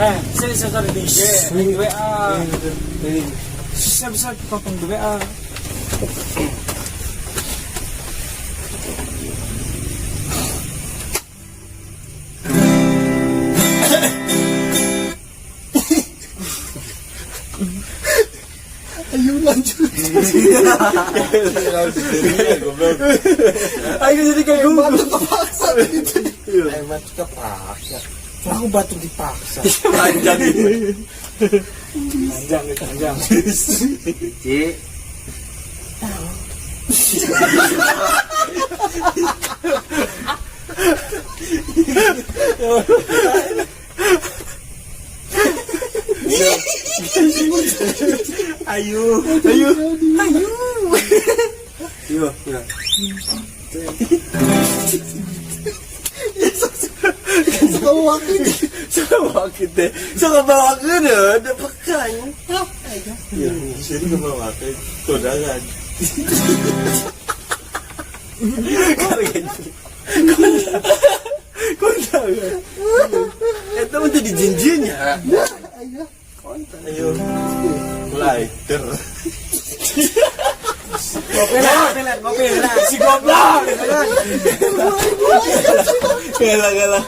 Sini saya cari di WA. Bisa potong di WA. Ayo lanjut. Ayo jadi kayak gue. Batu kepaksa gitu. Emang kepaksa. Aku batu dipaksa. Panjang panjang. Ci. Ayo. Sama wakil deh. Sama bawa ke deh, ada pekan. Ya, sini ke bawa ke kondangan. Kondangan. Itu menjadi jinjinnya. Ayo. Lighter. Ngopi lah, si goblok. Galah.